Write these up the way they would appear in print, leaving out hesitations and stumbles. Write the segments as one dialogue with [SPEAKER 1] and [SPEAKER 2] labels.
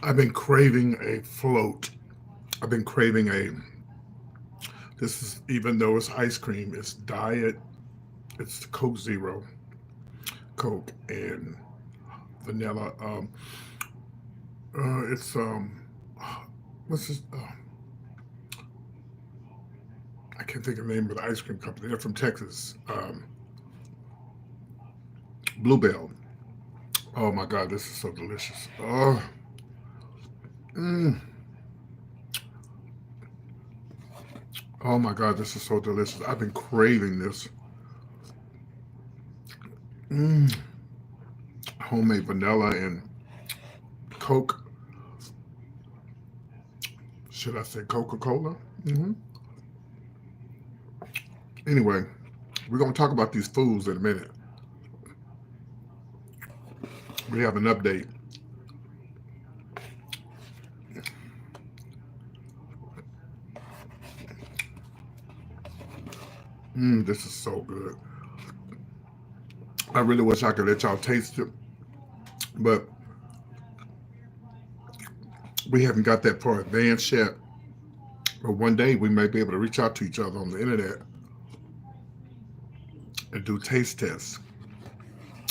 [SPEAKER 1] I've been craving a float. I've been craving a. This is even though it's ice cream, it's diet. It's Coke Zero, Coke and vanilla. It's what's this? I can't think of the name of the ice cream company. They're from Texas. Bluebell. Oh my God, this is so delicious. Oh, mm, oh my God, this is so delicious. I've been craving this. Mm, homemade vanilla and Coke. Should I say Coca-Cola? Hmm. Anyway, we're gonna talk about these foods in a minute. We have an update. This is so good. I really wish I could let y'all taste it, but we haven't got that far advanced yet. But one day we may be able to reach out to each other on the internet and do taste tests.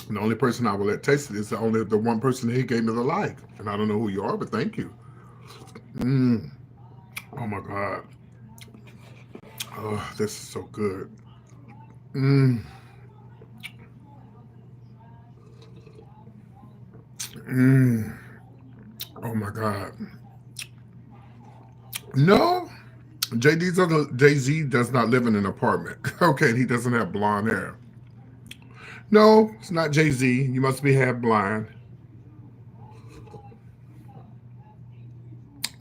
[SPEAKER 1] And the only person I will let taste it is the one person that he gave me the like. And I don't know who you are, but thank you. Mm. Oh my God. Oh, this is so good. Mm. Mm. Oh my God. No, Jay Z does not live in an apartment. Okay, and he doesn't have blonde hair. No, it's not Jay Z. You must be half blind.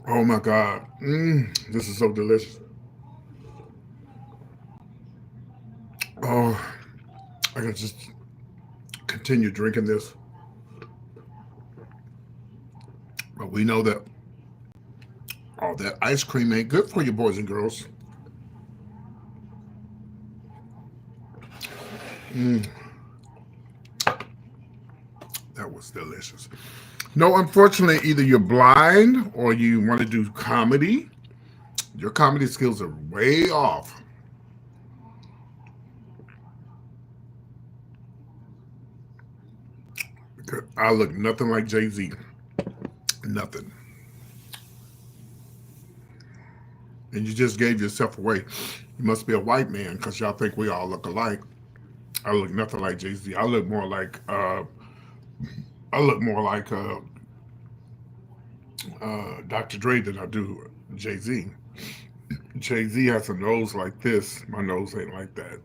[SPEAKER 1] Oh my God. This is so delicious. Oh, I can just continue drinking this. But we know that all that ice cream ain't good for you, boys and girls. Mm, that was delicious. No, unfortunately, either you're blind or you want to do comedy. Your comedy skills are way off. Because I look nothing like Jay Z. Nothing. And you just gave yourself away. You must be a white man because y'all think we all look alike. I look nothing like Jay Z. I look more like Dr. Dre than I do Jay Z. Jay Z has a nose like this. My nose ain't like that.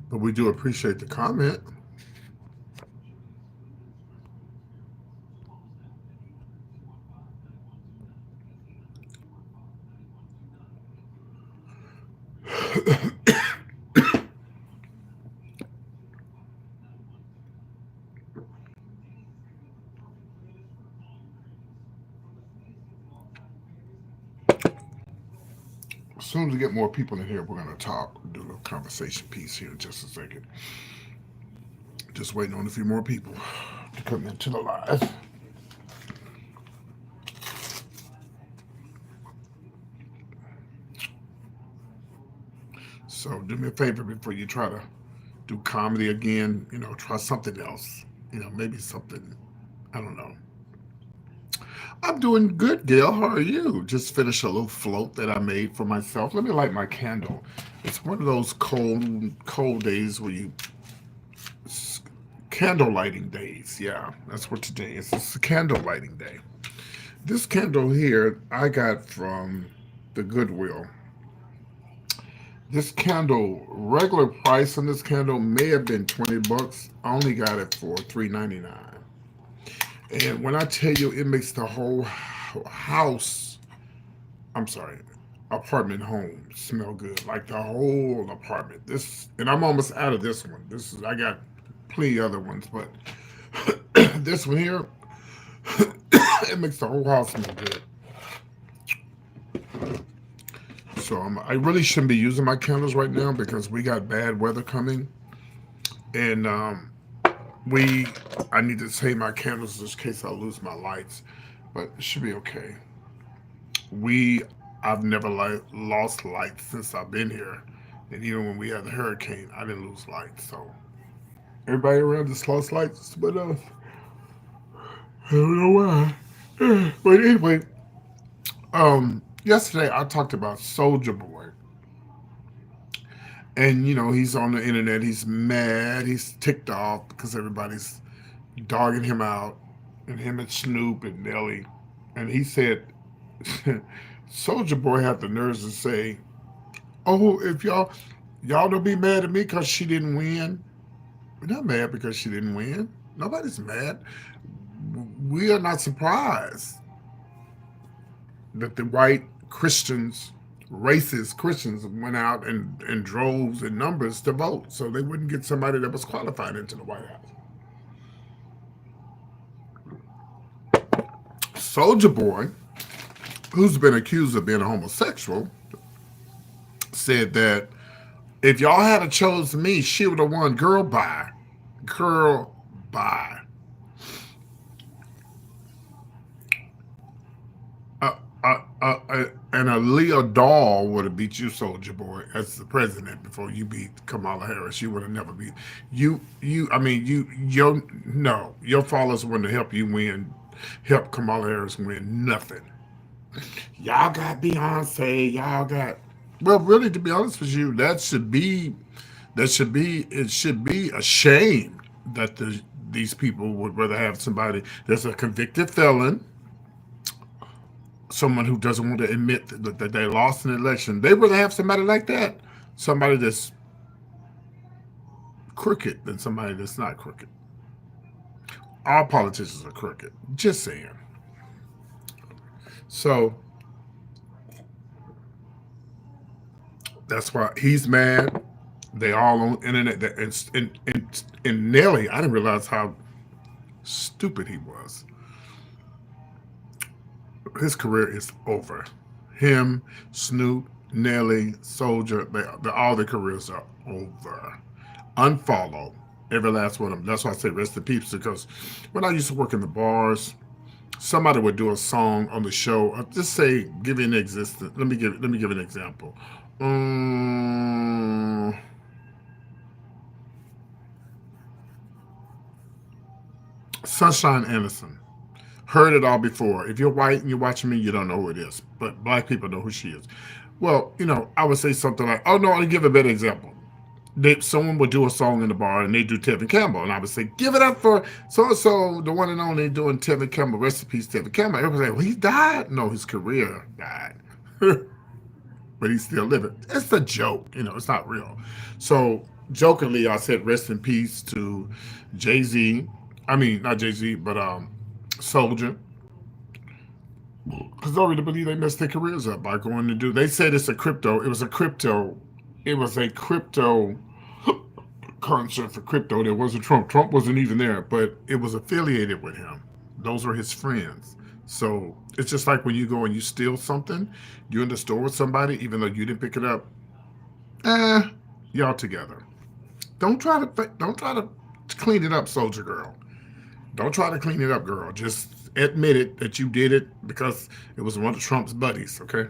[SPEAKER 1] But we do appreciate the comment. As soon as we get more people in here, we're going to talk, do a little conversation piece here in just a second. Just waiting on a few more people to come into the live. So do me a favor before you try to do comedy again. Try something else. Maybe something, I don't know. I'm doing good, Gail. How are you? Just finished a little float that I made for myself. Let me light my candle. It's one of those cold days where you candle lighting days. Yeah, that's what today is. It's a candle lighting day. This candle here I got from the Goodwill. This candle, regular price on this candle may have been 20 bucks. I only got it for $3.99. And when I tell you it makes the whole house, I'm sorry, apartment home smell good. Like the whole apartment. And I'm almost out of this one. I got plenty other ones, but this one here, it makes the whole house smell good. So I really shouldn't be using my candles right now because we got bad weather coming, and we I need to save my candles just in case I lose my lights, but it should be okay. We I've never lost lights since I've been here, and even when we had the hurricane, I didn't lose lights. So everybody around just lost lights, but I don't know why. But anyway, yesterday I talked about Soldier Boy, and he's on the internet. He's mad. He's ticked off because everybody's dogging him out, and him and Snoop and Nelly, and he said, Soldier Boy had the nerves to say, "Oh, if y'all don't be mad at me because she didn't win. We're not mad because she didn't win. Nobody's mad. We are not surprised that the white Christians, racist Christians, went out and droves in numbers to vote so they wouldn't get somebody that was qualified into the White House." Soldier Boy, who's been accused of being a homosexual, said that if y'all had a chose me, she would have won. Girl, bye. Girl, bye. And a Leo doll would have beat you, Soldier Boy, as the president before you beat Kamala Harris. You would have never beat you. I mean, your no, your followers wouldn't help you win, help Kamala Harris win nothing. Y'all got Beyonce. Y'all got. Well, really, to be honest with you, it should be a shame that these people would rather have somebody that's a convicted felon, someone who doesn't want to admit that they lost an election. They rather have somebody like that, somebody that's crooked than somebody that's not crooked. All politicians are crooked. Just saying. So that's why he's mad. They all on internet. And Nelly, I didn't realize how stupid he was. His career is over. Him, Snoop, Nelly, Soulja, all their careers are over. Unfollow every last one of them. That's why I say rest in peace, because when I used to work in the bars, somebody would do a song on the show. Just say, give you an existence. Let me give an example. Um, Sunshine Anderson. Heard it all before. If you're white and you're watching me, you don't know who it is. But black people know who she is. Well, I would say something like, oh no, I'll give a better example. Someone would do a song in the bar and they do Tevin Campbell. And I would say, give it up for so and so, the one and only doing Tevin Campbell. Rest in peace, Tevin Campbell. Everybody say, well, he died? No, his career died. But he's still living. It's a joke, it's not real. So jokingly, I said rest in peace to Jay-Z. I mean, not Jay-Z, but Soulja, because I really believe they messed their careers up by going to do. They said it's a crypto. It was a crypto. It was a crypto concert for crypto. There wasn't Trump. Trump wasn't even there, but it was affiliated with him. Those were his friends. So it's just like when you go and you steal something, you're in the store with somebody, even though you didn't pick it up. Eh, y'all together. Don't try to clean it up, Soldier Girl. Don't try to clean it up, girl. Just admit it that you did it because it was one of Trump's buddies, okay?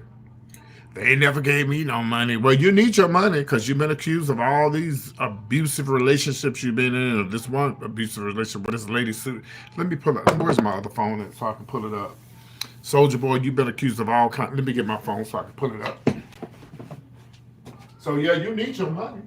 [SPEAKER 1] They never gave me no money. Well, you need your money because you've been accused of all these abusive relationships you've been in, or this one abusive relationship with this lady. Let me pull up. Where's my other phone at so I can pull it up? Soldier Boy, you've been accused of all kinds. Let me get my phone so I can pull it up. So, yeah, you need your money.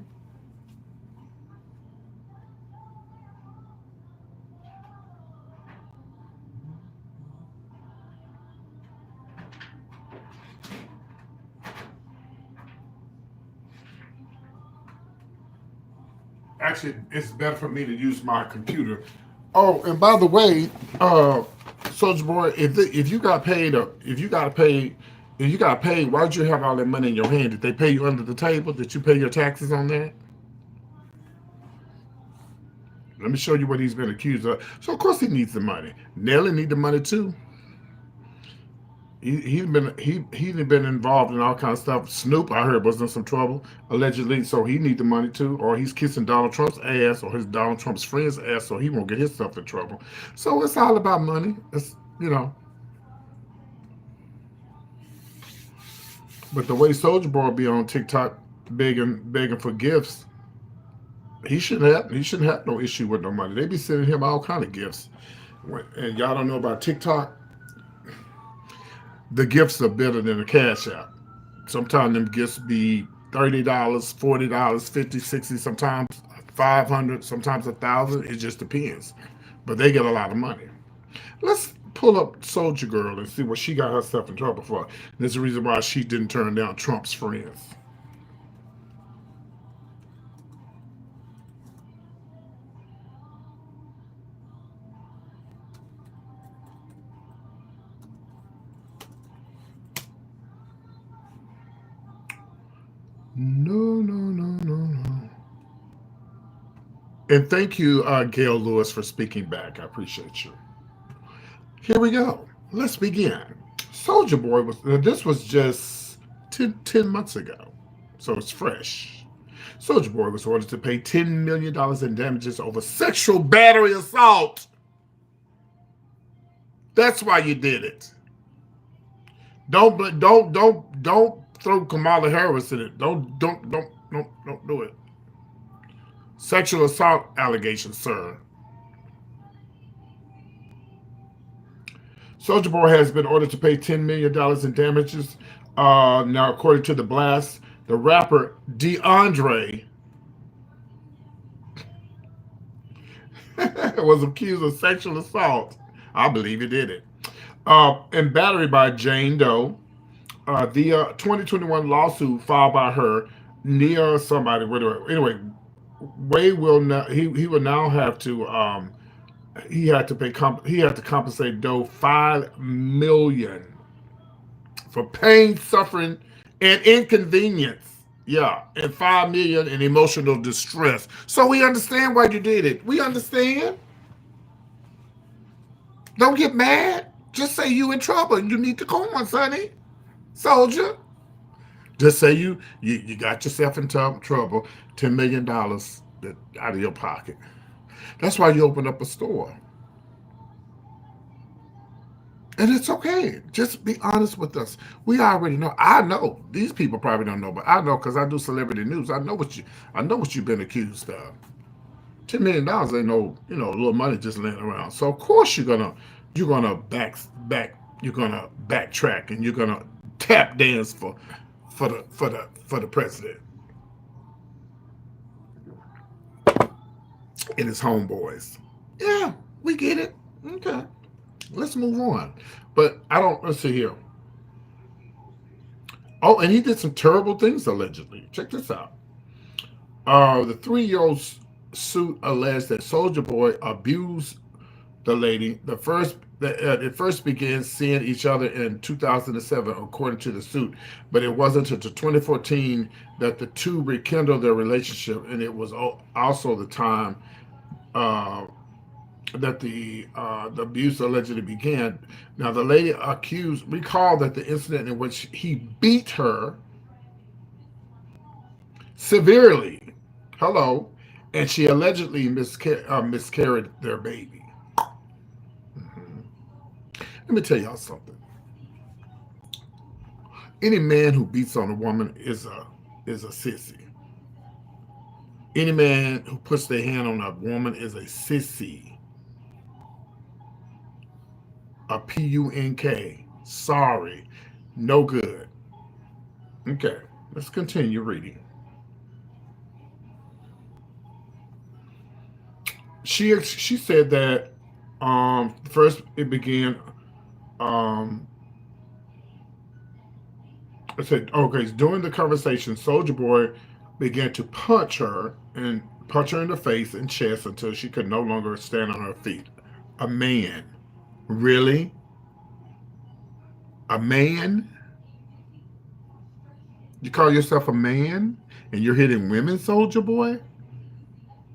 [SPEAKER 1] Actually, it's better for me to use my computer. Oh, and by the way, Soldier Boy, if you got paid, if you got paid, why'd you have all that money in your hand? Did they pay you under the table? Did you pay your taxes on that? Let me show you what he's been accused of. So of course he needs the money. Nelly need the money too. He'd been involved in all kinds of stuff. Snoop, I heard, was in some trouble allegedly, so he need the money too, or he's kissing Donald Trump's ass, or his Donald Trump's friend's ass, so he won't get himself in trouble. So it's all about money. It's but the way Soulja Boy be on TikTok begging for gifts, he shouldn't have no issue with no money. They be sending him all kind of gifts. And y'all don't know about TikTok, the gifts are better than the cash out. Sometimes them gifts be $30, $40, 50, 60, sometimes 500, sometimes 1,000. It just depends. But they get a lot of money. Let's pull up Soldier Girl and see what she got herself in trouble for. There's a reason why she didn't turn down Trump's friends. No, no, no, no, no. And thank you, Gail Lewis, for speaking back. I appreciate you. Here we go. Let's begin. Soldier Boy this was just 10 months ago, so it's fresh. Soldier Boy was ordered to pay $10 million in damages over sexual battery assault. That's why you did it. Don't throw Kamala Harris in it. Don't do it. Sexual assault allegations, sir. Soulja Boy has been ordered to pay $10 million in damages. Now, according to the blast, the rapper DeAndre was accused of sexual assault. I believe he did it. And battery by Jane Doe. The 2021 lawsuit filed by her, Nia somebody, whatever. Anyway, Way will now he will now have to he had to compensate Doe 5 million for pain, suffering, and inconvenience. Yeah, and 5 million in emotional distress. So we understand why you did it. We understand. Don't get mad. Just say you in trouble. You need to go on, sonny. Soldier. Just say you got yourself in trouble. $10 million out of your pocket. That's why you opened up a store. And it's okay. Just be honest with us. We already know. I know these people probably don't know, but I know because I do celebrity news. I know what you've been accused of. $10 million ain't no little money just laying around. So of course you're gonna you're gonna backtrack and you're gonna tap dance for the president and his homeboys. Yeah, we get it. Okay. Let's move on. But I don't. Let's see here. Oh, and he did some terrible things allegedly. Check this out. The 3-year-old suit alleged that Soldier Boy abused the lady. It first began seeing each other in 2007, according to the suit. But it wasn't until 2014 that the two rekindled their relationship, and it was also the time uh, that the abuse allegedly began. Now, the lady accused recalled that the incident in which he beat her severely, hello, and she allegedly miscarried their baby. Mhm. Let me tell y'all something. Any man who beats on a woman is a sissy. Any man who puts their hand on a woman is a sissy. A punk. Sorry. No good. Okay, let's continue reading. She said that first it began um I said okay, during the conversation Soldier Boy began to punch her in the face and chest until she could no longer stand on her feet. A man. Really? A man? You call yourself a man and you're hitting women, Soldier Boy?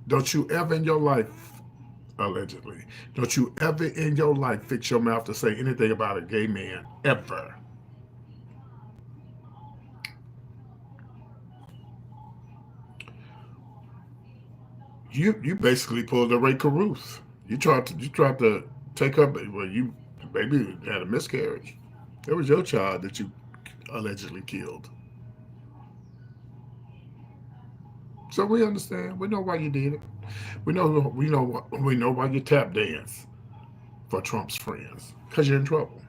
[SPEAKER 1] Don't you ever in your life allegedly. Don't you ever in your life fix your mouth to say anything about a gay man, ever. You basically pulled a Ray Caruth. You tried to take up, well, you baby had a miscarriage. It was your child that you allegedly killed. So we understand. We know why you did it. We know why you tap dance for Trump's friends. Cause you're in trouble.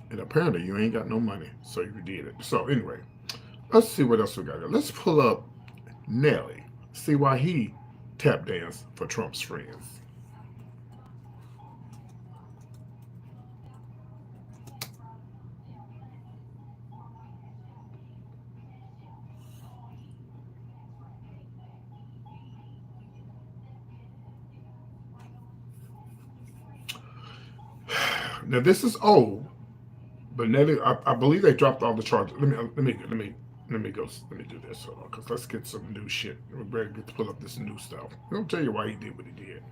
[SPEAKER 1] And apparently you ain't got no money. So you did it. So anyway, let's see what else we got here. Let's pull up Nelly. See why he tap danced for Trump's friends. Now this is old, but Nelly, I believe they dropped all the charges. Let me go. Let me do this. Hold on, cause let's get some new shit. We're ready to pull up this new stuff. I'll tell you why he did what he did.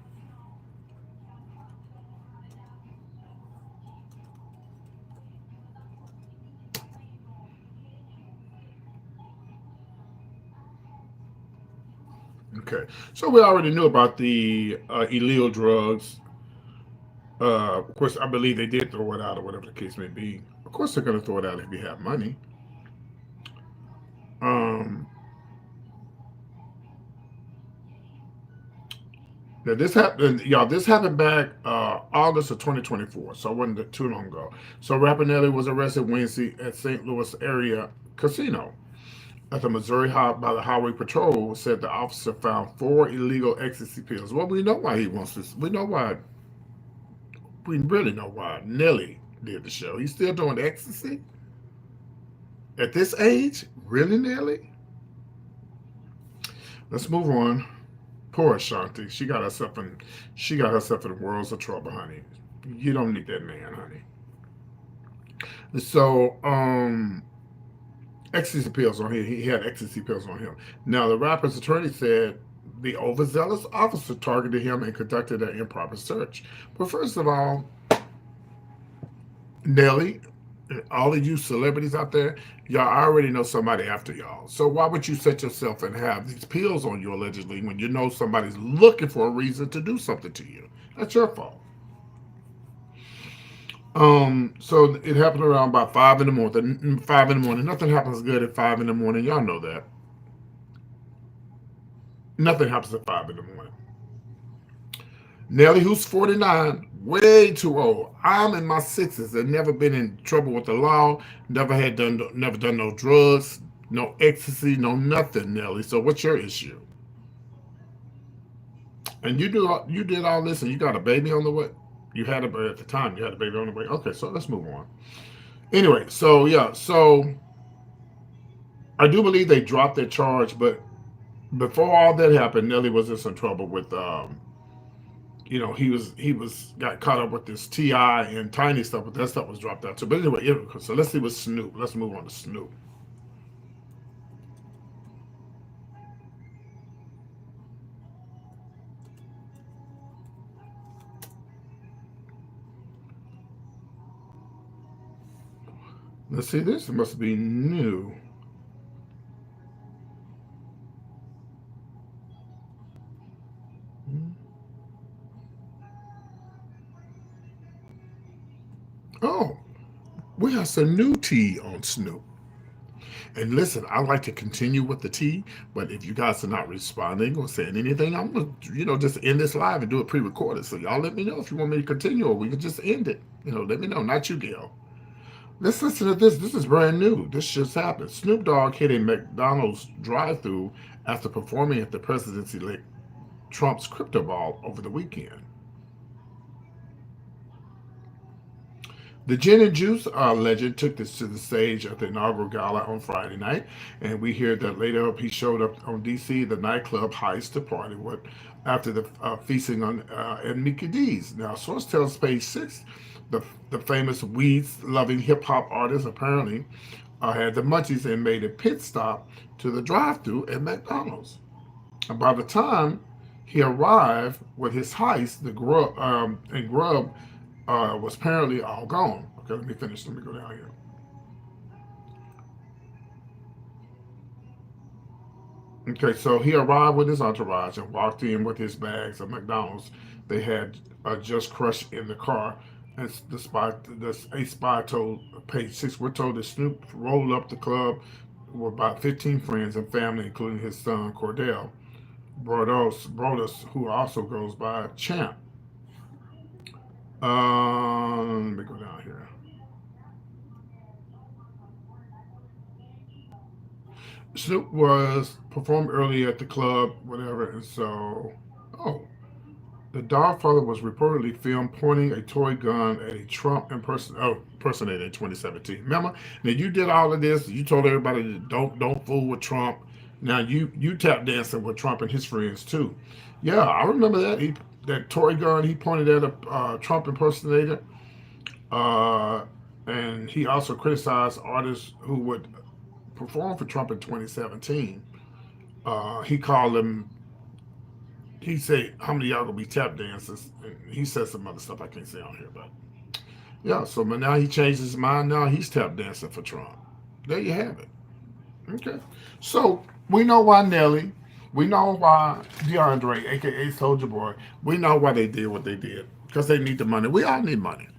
[SPEAKER 1] Okay, so we already knew about the illegal drugs. Of course, I believe they did throw it out, or whatever the case may be. Of course, they're going to throw it out if you have money. Um, Now this happened, y'all. This happened back August of 2024, so it wasn't too long ago. So rapper Nelly was arrested Wednesday at St. Louis area casino. At the Missouri by the Highway Patrol said the officer found four illegal ecstasy pills. Well, we know why he wants this. We know why. We really know why Nelly did the show. He's still doing ecstasy at this age. Really, Nelly? Let's move on. Poor Ashanti. She got herself in worlds of trouble, honey. You don't need that man, honey. So, ecstasy pills on him. He had ecstasy pills on him. Now, the rapper's attorney said the overzealous officer targeted him and conducted an improper search. But first of all, Nelly, and all of you celebrities out there, y'all already know somebody after y'all. So why would you set yourself and have these pills on you allegedly when you know somebody's looking for a reason to do something to you? That's your fault. So it happened around about 5 in the morning. 5 in the morning. Nothing happens good at 5 in the morning. Y'all know that. Nothing happens at 5 in the morning. Nelly, who's 49, way too old. I'm in my sixties and never been in trouble with the law. Never done no drugs, no ecstasy, no nothing, Nelly. So what's your issue? And you did all this, and you got a baby on the way. You had a at the time. You had a baby on the way. Okay, so let's move on. Anyway, so yeah, so I do believe they dropped their charge, but before all that happened, Nelly was in some trouble with he was got caught up with this Ti and Tiny stuff, but that stuff was dropped out too. But anyway, yeah, so let's see with Snoop. Let's move on to Snoop. Let's see this. It must be new. Oh, we have some new tea on Snoop. And listen, I like to continue with the tea, but if you guys are not responding or saying anything, I'm gonna, just end this live and do it pre-recorded. So y'all let me know if you want me to continue, or we can just end it. Let me know. Not you, Gail. Let's listen to this. This is brand new. This just happened. Snoop Dogg hit a McDonald's drive-through after performing at the presidency-elect Trump's crypto ball over the weekend. The gin and juice legend took this to the stage at the inaugural gala on Friday night, and we hear that later he showed up on DC, the nightclub heist to party with after the feasting on at Mickey D's. Now, source tells Page Six, the famous weed-loving hip-hop artist apparently had the munchies and made a pit stop to the drive-through at McDonald's. And by the time He arrived with his heist, the grub, and grub was apparently all gone. Okay, let me finish. Let me go down here. Okay, so he arrived with his entourage and walked in with his bags of McDonald's. They had just crushed in the car. And a spy told page 6, we're told that Snoop rolled up the club with about 15 friends and family, including his son Cordell Brothers, who also goes by Champ. Let me go down here. Snoop was performed early at the club, whatever, and so, oh, the Dogg father was reportedly filmed pointing a toy gun at a Trump impersonator in 2017. Remember? Now you did all of this. You told everybody to don't fool with Trump. Now you tap dancing with Trump and his friends too. Yeah, I remember that. That toy gun he pointed at a Trump impersonator, uh, and he also criticized artists who would perform for Trump in 2017. He called them he said, "How many of y'all gonna be tap dancers?" And he said some other stuff I can't say on here, but yeah. So, but now he changed his mind. Now he's tap dancing for Trump. There you have it. Okay. So we know why Nelly. We know why DeAndre, aka Soulja Boy. We know why they did what they did because they need the money. We all need money.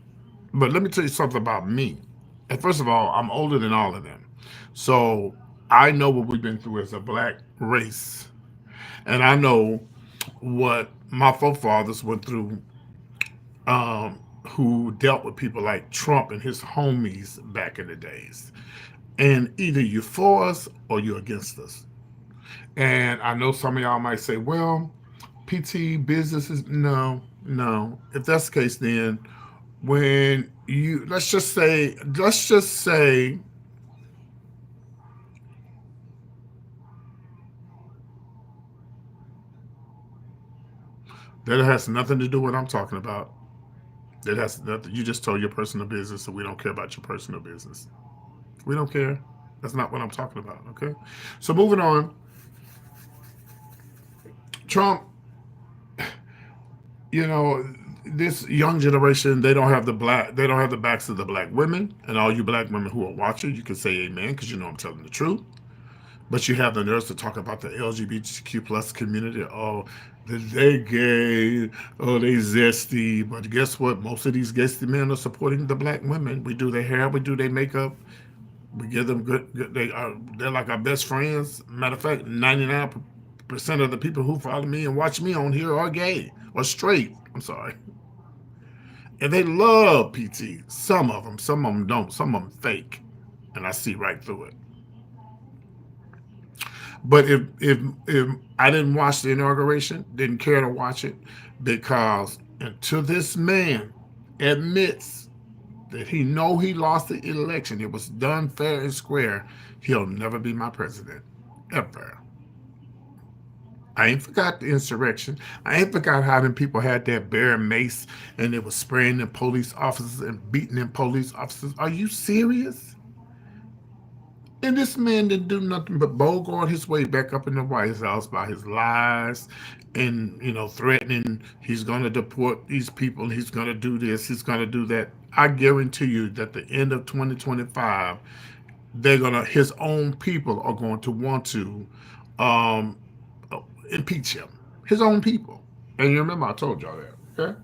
[SPEAKER 1] But let me tell you something about me. And first of all, I'm older than all of them, so I know what we've been through as a black race, and I know what my forefathers went through, who dealt with people like Trump and his homies back in the days. And either you're for us or you're against us. And I know some of y'all might say, well, PT businesses, no, no. If that's the case, then when you, let's just say that has nothing to do with what I'm talking about. That has nothing, you just told your personal business, so we don't care about your personal business. We don't care. That's not what I'm talking about, okay? So moving on, Trump, you know, this young generation, they don't have the backs of the black women, and all you black women who are watching, you can say amen because you know I'm telling the truth. But you have the nerves to talk about the LGBTQ plus community. Oh, they gay. Oh, they zesty. But guess what? Most of these zesty men are supporting the black women. We do their hair, we do their makeup, we give them good. They're like our best friends. Matter of fact, 99% of the people who follow me and watch me on here are gay or straight. I'm sorry, and they love PT. Some of them don't. Some of them fake, and I see right through it. But if I didn't watch the inauguration, didn't care to watch it, because until this man admits that he know he lost the election, it was done fair and square, he'll never be my president. Ever. I ain't forgot the insurrection. I ain't forgot how them people had that bear mace and they was spraying the police officers and beating them police officers. Are you serious? And this man didn't do nothing but bogart his way back up in the White House by his lies and, threatening he's going to deport these people, he's going to do this, he's going to do that. I guarantee you that the end of 2025, his own people are going to want to um, impeach him. His own people. And you remember I told y'all that. Okay?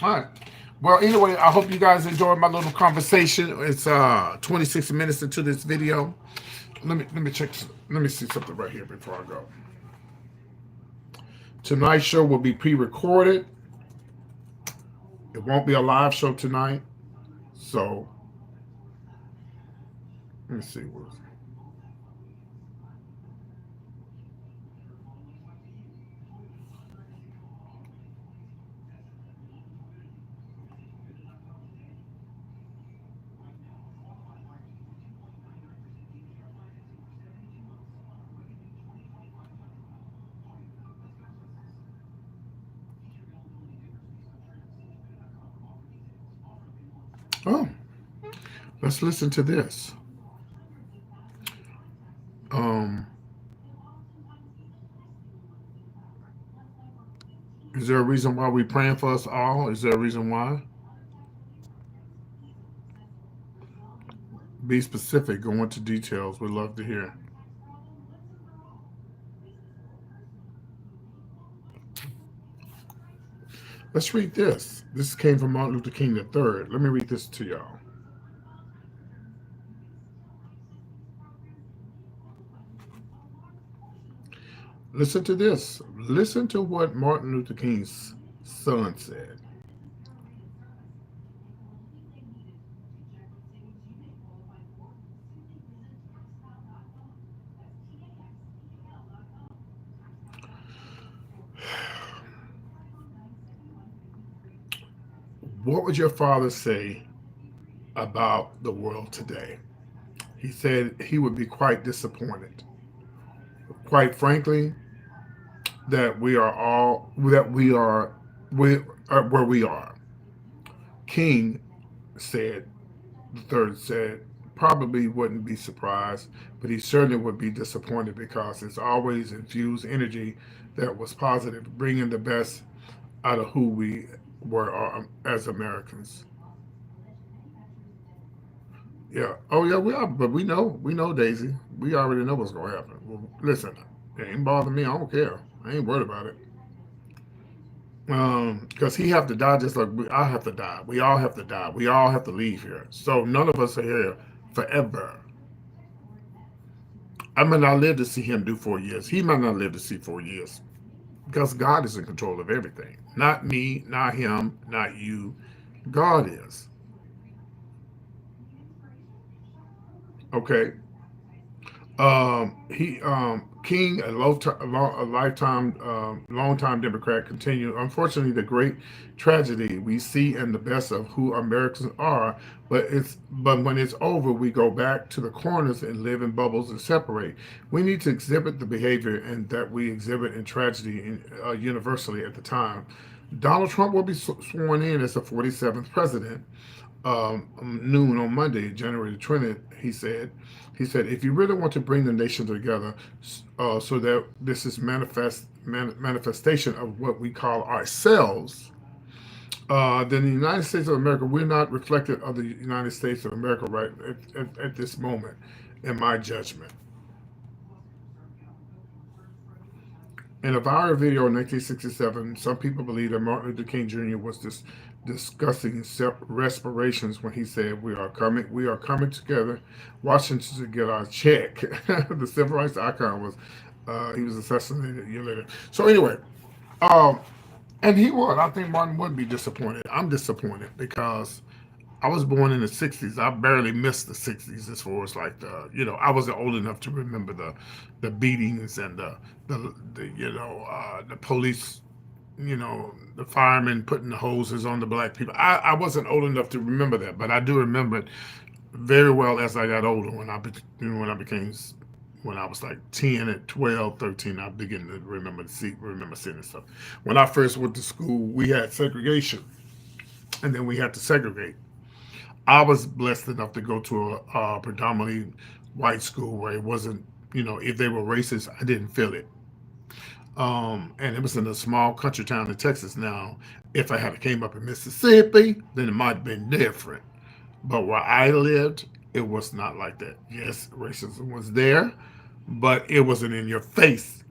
[SPEAKER 1] All right. Well, anyway, I hope you guys enjoyed my little conversation. It's 26 minutes into this video. Let me check. Let me see something right here before I go. Tonight's show will be pre-recorded. It won't be a live show tonight. So let me see what. Oh, let's listen to this. Um, Is there a reason why we praying for us all? Is there a reason why? Be specific. Go into details. We'd love to hear. Let's read this. This came from Martin Luther King III. Let me read this to y'all. Listen to this. Listen to what Martin Luther King's son said. What would your father say about the world today? He said he would be quite disappointed. Quite frankly, that we are where we are. King said, the third said, probably wouldn't be surprised, but he certainly would be disappointed because it's always infused energy that was positive, bringing the best out of who we were as Americans. Yeah. Oh yeah, we are, but we know, Daisy. We already know what's gonna happen. Well, listen, it ain't bothering me. I don't care. I ain't worried about it. Because he have to die just like I have to die. We all have to die. We all have to leave here. So none of us are here forever. I may not live to see him do 4 years. He might not live to see 4 years because God is in control of everything. Not me, not him, not you. God is. Okay. He King, a lifetime, long-time Democrat, continued. Unfortunately, the great tragedy we see in the best of who Americans are, but when it's over, we go back to the corners and live in bubbles and separate. We need to exhibit the behavior and that we exhibit in tragedy universally at the time. Donald Trump will be sworn in as the 47th president noon on Monday, January the 20th, he said, if you really want to bring the nation together so that this is manifestation of what we call ourselves, then the United States of America, we're not reflective of the United States of America right at this moment, in my judgment. In a viral video in 1967, some people believe that Martin Luther King Jr. was discussing respirations when he said, we are coming together, Washington to get our check." The civil rights icon was, he was assassinated a year later. So anyway, um, and he would. I think Martin would be disappointed. I'm disappointed because I was born in the '60s. I barely missed the '60s as far as like I wasn't old enough to remember the beatings and the police, the firemen putting the hoses on the black people. I wasn't old enough to remember that, but I do remember it very well as I got older. When I became when I was like 10 and 12, 13, I began to remember seeing this stuff. When I first went to school, we had segregation, and then we had to segregate. I was blessed enough to go to a predominantly white school where it wasn't, if they were racist, I didn't feel it. And it was in a small country town in Texas. Now, if I had came up in Mississippi, then it might have been different. But where I lived, it was not like that. Yes, racism was there, but it wasn't in your face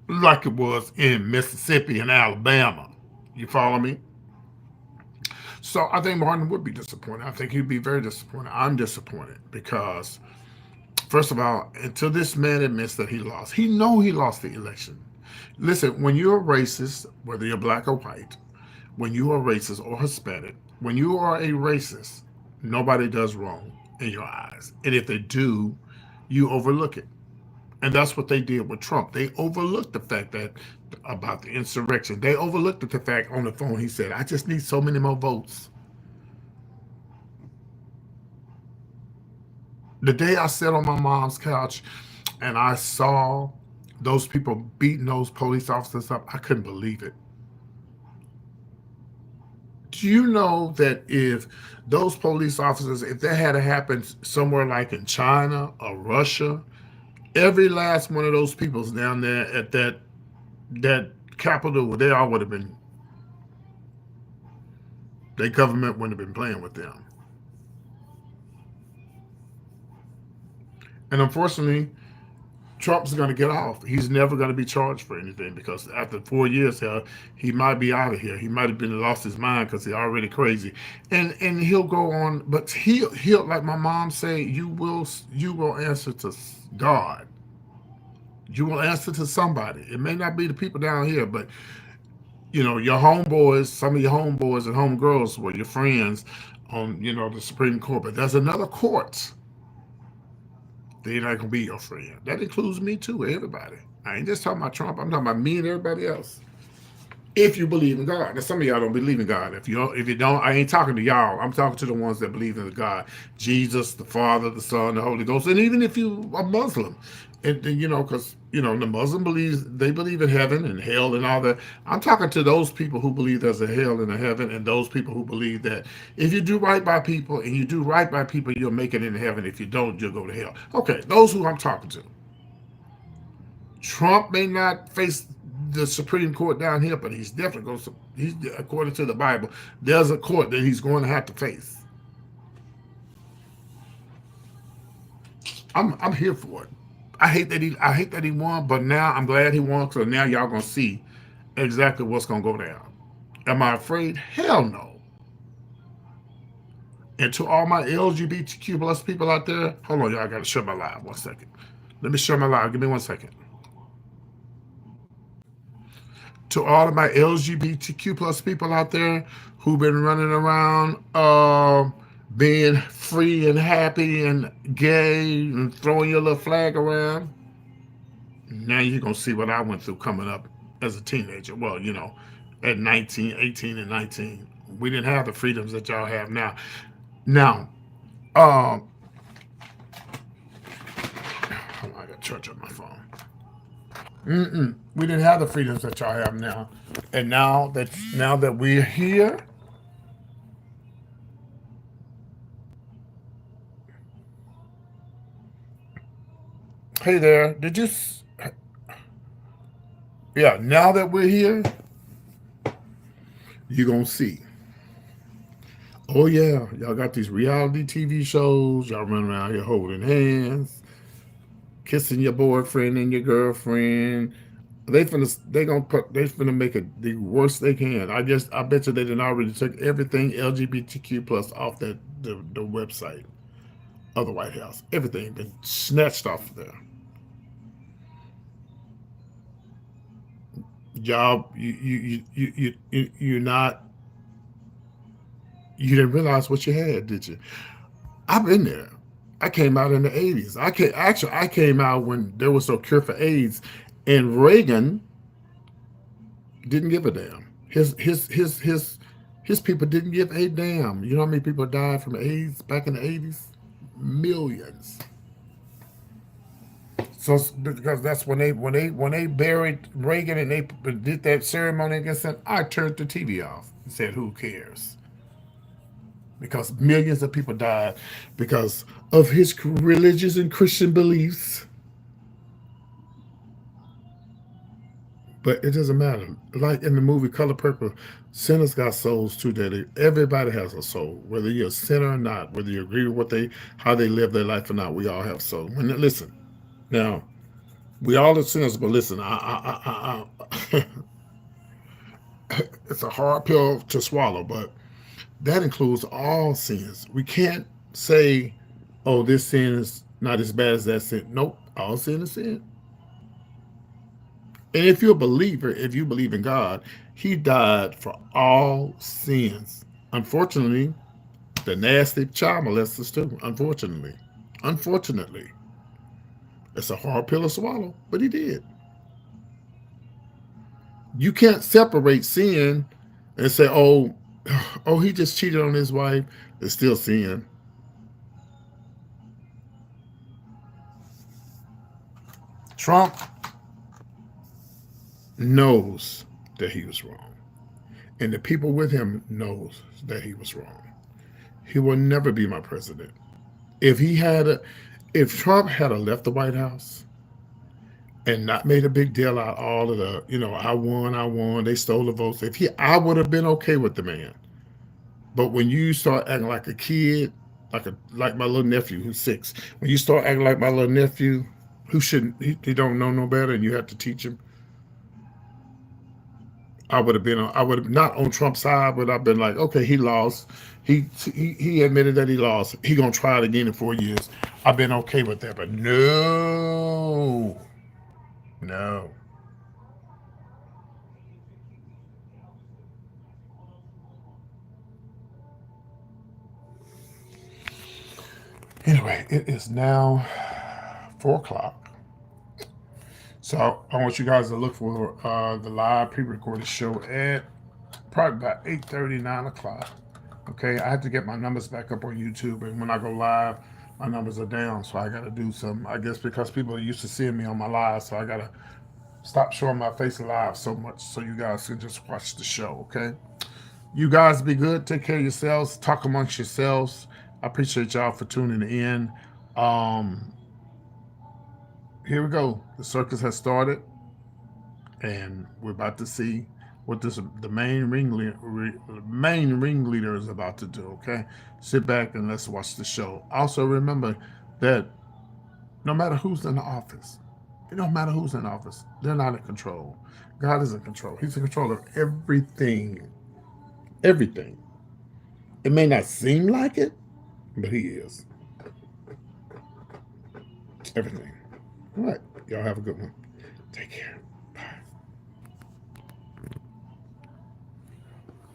[SPEAKER 1] like it was in Mississippi and Alabama. You follow me? So I think Martin would be disappointed. I think he'd be very disappointed. I'm disappointed because, first of all, until this man admits that he lost the election. Listen, when you're a racist, whether you're black or white, when you are racist or Hispanic, when you are a racist, nobody does wrong in your eyes. And if they do, you overlook it. And that's what they did with Trump. They overlooked the fact that about the insurrection. They overlooked the fact on the phone he said, I just need so many more votes. The day I sat on my mom's couch and I saw those people beating those police officers up, I couldn't believe it. Do you know that if those police officers, if that had happened somewhere like in China or Russia, every last one of those people's down there at that Capitol, they all would have been, their government wouldn't have been playing with them. And unfortunately, Trump's going to get off. He's never going to be charged for anything because after 4 years, he might be out of here. He might have been lost his mind because he's already crazy, and he'll go on. But he'll like my mom say, you will answer to God. You will answer to somebody. It may not be the people down here, but your homeboys, some of your homeboys and homegirls were your friends on the Supreme Court. But there's another court. They're not gonna be your friend. That includes me too, everybody. I ain't just talking about Trump. I'm talking about me and everybody else. If you believe in God. Now some of y'all don't believe in God. If you don't, I ain't talking to y'all. I'm talking to the ones that believe in God. Jesus, the Father, the Son, the Holy Ghost. And even if you are Muslim, and because the Muslim believe in heaven and hell and all that. I'm talking to those people who believe there's a hell and a heaven, and those people who believe that if you do right by people and you do right by people, you'll make it into heaven. If you don't, you'll go to hell. Okay, those who I'm talking to. Trump may not face the Supreme Court down here, but he's definitely going to. He's according to the Bible, there's a court that he's going to have to face. I'm here for it. I hate that he won, but now I'm glad he won because now y'all gonna see exactly what's gonna go down. Am I afraid? Hell no. And to all my LGBTQ plus people out there, hold on, y'all, I gotta share my live 1 second. Let me share my live. Give me 1 second. To all of my LGBTQ plus people out there who've been running around being free and happy and gay and throwing your little flag around, now you're going to see what I went through coming up as a teenager. Well, at 19, 18, and 19. We didn't have the freedoms that y'all have now. Now, hold on, I got church on my phone. We didn't have the freedoms that y'all have now. And now that we're here, hey there, yeah, now that we're here, you're going to see. Oh, yeah, y'all got these reality TV shows. Y'all running around here holding hands, kissing your boyfriend and your girlfriend. They finna make it the worst they can. I bet you they didn't already took everything LGBTQ plus off the website of the White House. Everything been snatched off of there. Y'all, you're not. You didn't realize what you had, did you? I've been there. I came out in the '80s. I came out when there was no cure for AIDS, and Reagan didn't give a damn. His people didn't give a damn. You know how many people died from AIDS back in the '80s? Millions. So because that's when they buried Reagan and they did that ceremony against him, I turned the TV off and said, "Who cares?" Because millions of people died because of his religious and Christian beliefs. But it doesn't matter. Like in the movie Color Purple, sinners got souls too, Daddy. Everybody has a soul, whether you're a sinner or not, whether you agree with how they live their life or not. We all have soul. Listen, now we all are sinners, but listen, it's a hard pill to swallow, but that includes all sins. We can't say, "Oh, this sin is not as bad as that sin." Nope, all sin is sin. And if you're a believer, if you believe in God, He died for all sins. Unfortunately, the nasty child molesters too. Unfortunately, it's a hard pill to swallow, but He did. You can't separate sin and say, "Oh, he just cheated on his wife." It's still sin. Trump knows that he was wrong, and the people with him knows that he was wrong. He will never be my president. If Trump had left the White House, and not made a big deal out of all of the, I won, they stole the votes. I would have been okay with the man. But when you start acting like a kid, like my little nephew who's 6, when you start acting like my little nephew, who shouldn't, he don't know no better, and you have to teach him. I would have not on Trump's side, but I've been like, okay, he lost. He admitted that he lost. He gonna try it again in 4 years. I've been okay with that, but no, no. Anyway, it is now 4 o'clock. So I want you guys to look for the live pre-recorded show at probably about 8:30, 9 o'clock. Okay, I have to get my numbers back up on YouTube, and when I go live, my numbers are down. So I got to do some. I guess because people are used to seeing me on my live, so I got to stop showing my face live so much, so you guys can just watch the show. Okay, you guys be good. Take care of yourselves. Talk amongst yourselves. I appreciate y'all for tuning in. Um, Here we go. The circus has started, and we're about to see what the main ringleader is about to do. Okay, sit back and let's watch the show. Also, remember that no matter who's in the office, it don't matter who's in office, they're not in control. God is in control. He's in control of everything. Everything. It may not seem like it, but He is everything. All right, y'all have a good one. Take care.